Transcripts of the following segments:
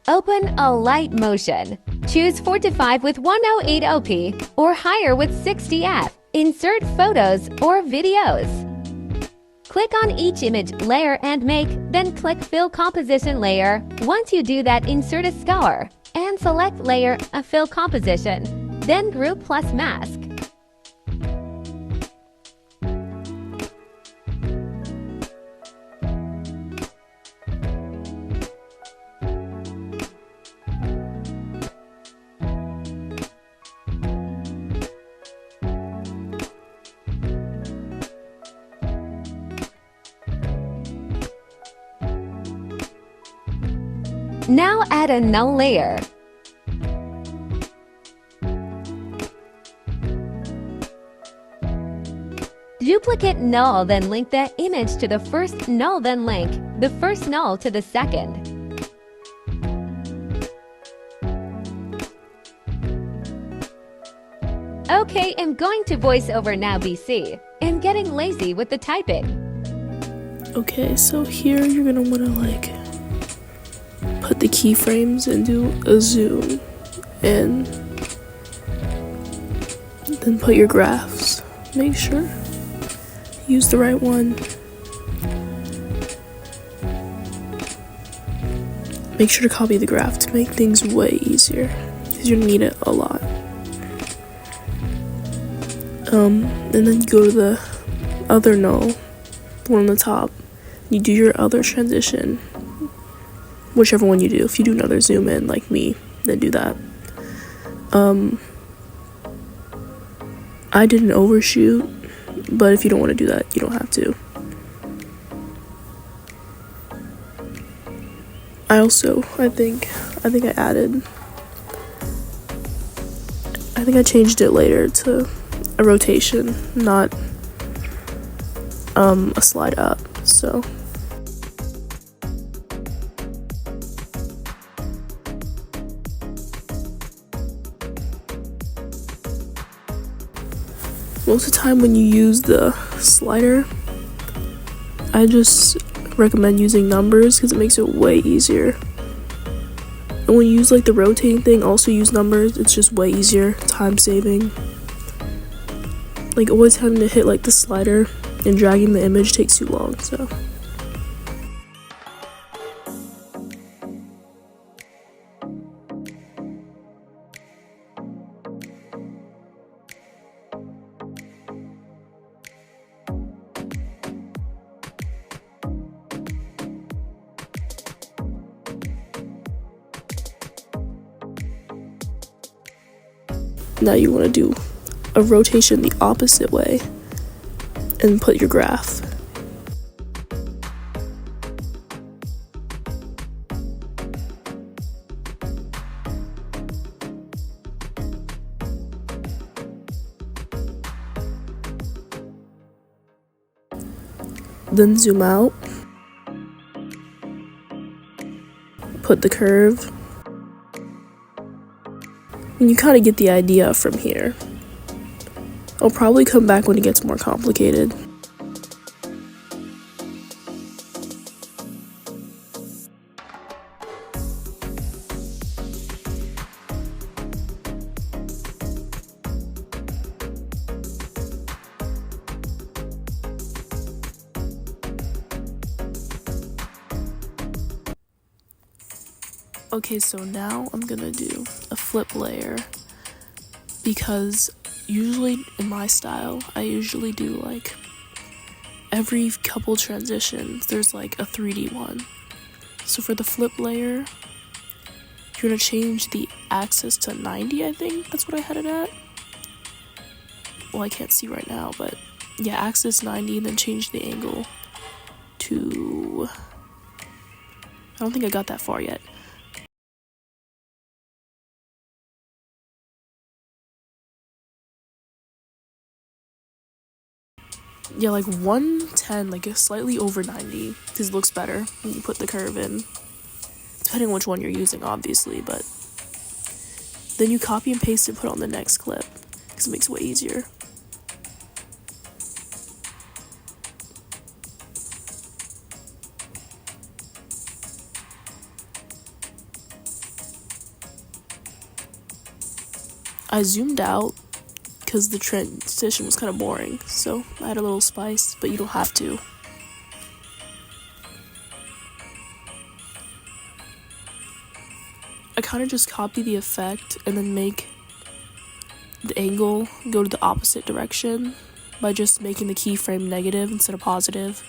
Open Alight Motion. Choose 4 to 5 with 1080p or higher with 60f. Insert photos or videos. Click on each image layer and make, then click Fill Composition Layer. Once you do that, insert a scar and select Layer of Fill Composition, then Group plus Mask. Now add a null layer. Duplicate null, then link the image to the first null, then link the first null to the second. Okay, I'm going to voice over now BC. I'm getting lazy with the typing. Okay, so here you're gonna wanna put the keyframes and do a zoom, and then put your graphs. Make sure use the right one. Make sure to copy the graph to make things way easier, because you're gonna need it a lot. And then you go to the other null, the one on the top. You do your other transition, whichever one you do. If you do another zoom in like me, then do that. I didn't overshoot, but if you don't want to do that, you don't have to. I think I changed it later to a rotation, not a slide up, so. Most of the time when you use the slider, I just recommend using numbers because it makes it way easier. And when you use the rotating thing, also use numbers. It's just way easier, time saving. Always having to hit the slider and dragging the image takes too long, so. Now you want to do a rotation the opposite way and put your graph. Then zoom out, put the curve. And you kind of get the idea from here. I'll probably come back when it gets more complicated. Okay, so now I'm gonna do a flip layer, because usually in my style, I usually do every couple transitions, there's a 3D one. So for the flip layer, you're gonna change the axis to 90, I think that's what I had it at. Well, I can't see right now, but yeah, axis 90, and then change the angle to, I don't think I got that far yet. Yeah, 110, slightly over 90, because it looks better when you put the curve in. Depending on which one you're using, obviously, but then you copy and paste and put on the next clip, because it makes it way easier. I zoomed out because the transition was kind of boring, so I had a little spice, but you don't have to. I kind of just copy the effect and then make the angle go to the opposite direction by just making the keyframe negative instead of positive.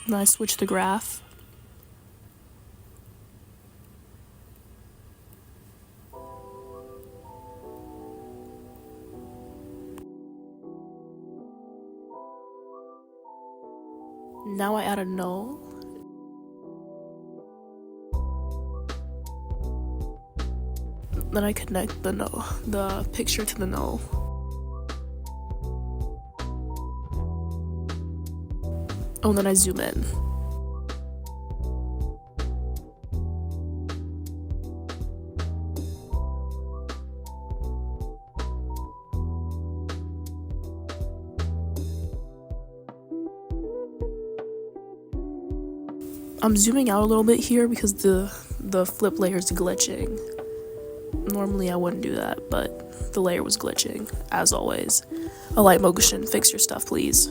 And I switch the graph. Now I add a null. Then I connect the picture to the null. Oh, and then I zoom in. I'm zooming out a little bit here because the flip layer is glitching. Normally I wouldn't do that, but the layer was glitching, as always. Alight Motion, fix your stuff, please.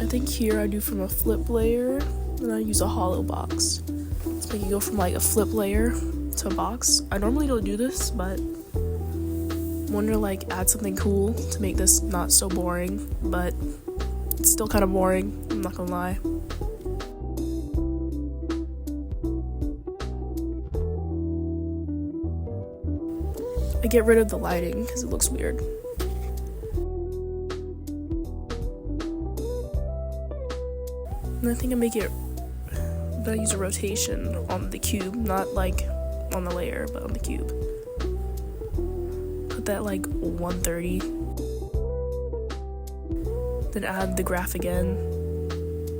I think here I do from a flip layer, and I use a hollow box. So you go from like a flip layer to a box. I normally don't do this, but wanted to like add something cool to make this not so boring, but it's still kind of boring, I'm not gonna lie. I get rid of the lighting because it looks weird. And I think I use a rotation on the cube, not like on the layer, but on the cube. Put that like 130. Then add the graph again.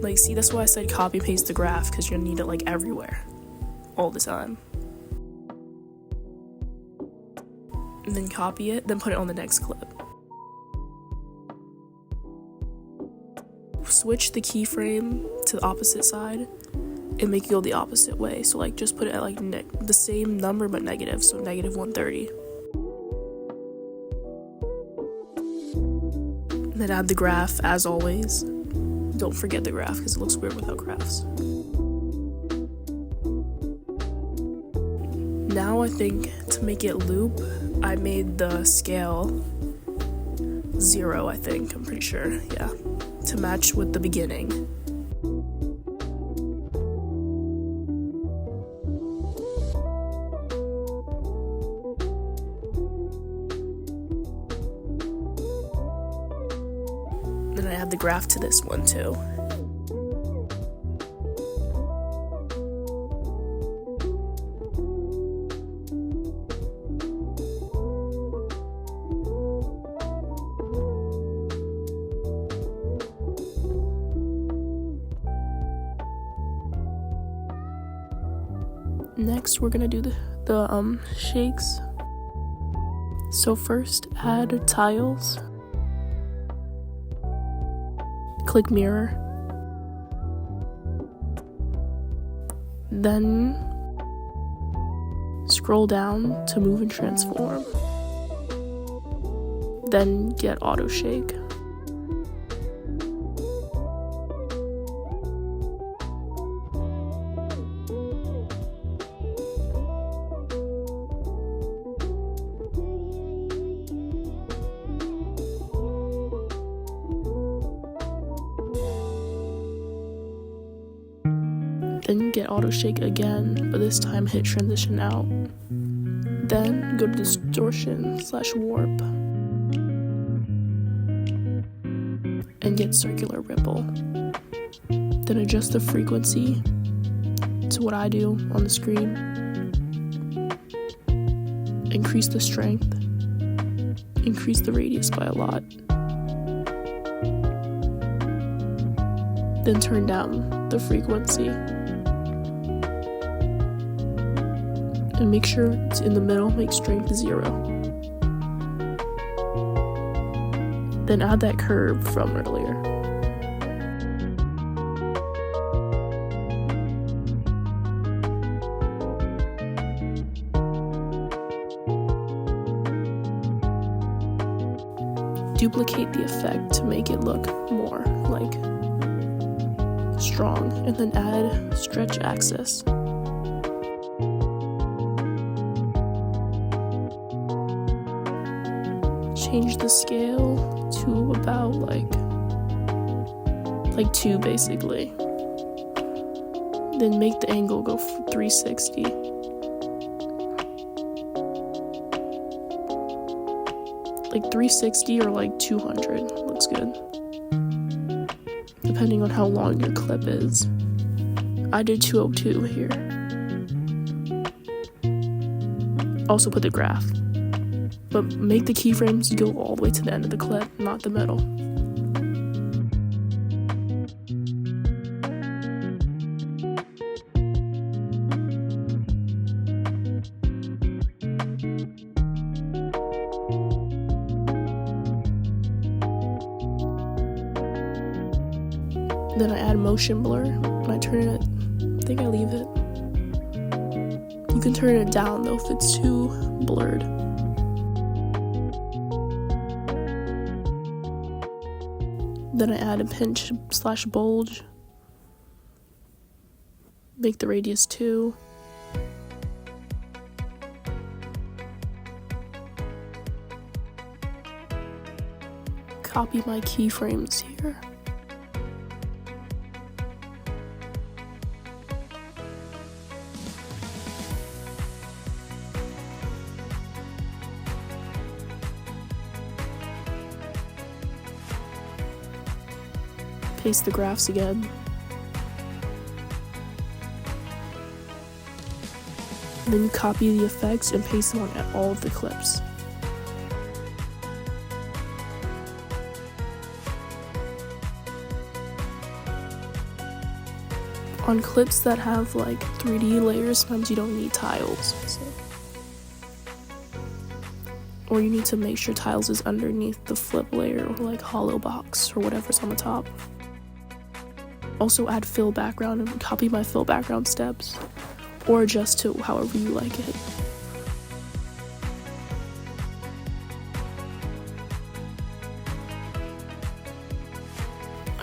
Like, see, that's why I said copy paste the graph, because you're gonna need it like everywhere, all the time. And then copy it, then put it on the next clip. Switch the keyframe to the opposite side and make it go the opposite way. So like just put it at like the same number but negative, so negative 130. And then add the graph as always. Don't forget the graph because it looks weird without graphs. Now I think to make it loop, I made the scale 0, I think, I'm pretty sure, yeah, to match with the beginning. Then I add the graph to this one too. Next, we're gonna do the shakes. So first, add tiles. Click mirror. Then scroll down to move and transform. Then get auto shake. Then get auto shake again, but this time hit transition out. Then go to distortion/warp and get circular ripple. Then adjust the frequency to what I do on the screen. Increase the strength. Increase the radius by a lot. Then turn down the frequency. And make sure it's in the middle, make strength 0. Then add that curve from earlier. duplicate the effect to make it look more like strong, and then add stretch axis. Change the scale to about like 2 basically. Then make the angle go 360. Like 360 or like 200 looks good, depending on how long your clip is. I did 202 here. Also put the graph, but make the keyframes go all the way to the end of the clip, not the middle. Then I add motion blur, and I turn it, I think I leave it. You can turn it down though if it's too blurred. Then I add a pinch/bulge. Make the radius 2. Copy my keyframes here. Paste the graphs again. Then you copy the effects and paste them on all of the clips. On clips that have like 3D layers, sometimes you don't need tiles. Or you need to make sure tiles is underneath the flip layer or like hollow box or whatever's on the top. Also add fill background and copy my fill background steps, or adjust to however you like it.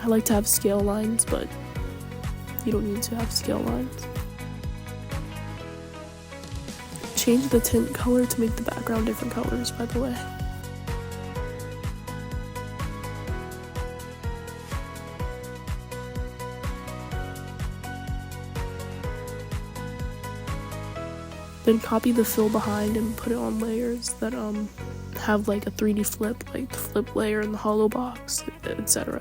I like to have scale lines, but you don't need to have scale lines. Change the tint color to make the background different colors, by the way. Then copy the fill behind and put it on layers that have like a 3D flip, like the flip layer and the hollow box, etc.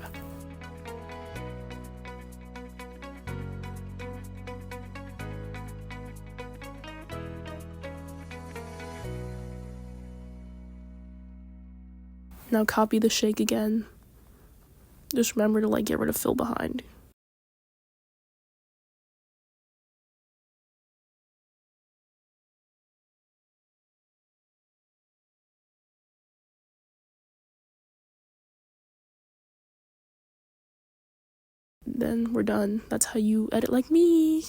Now copy the shake again. Just remember to like get rid of fill behind. Then we're done. That's how you edit like me.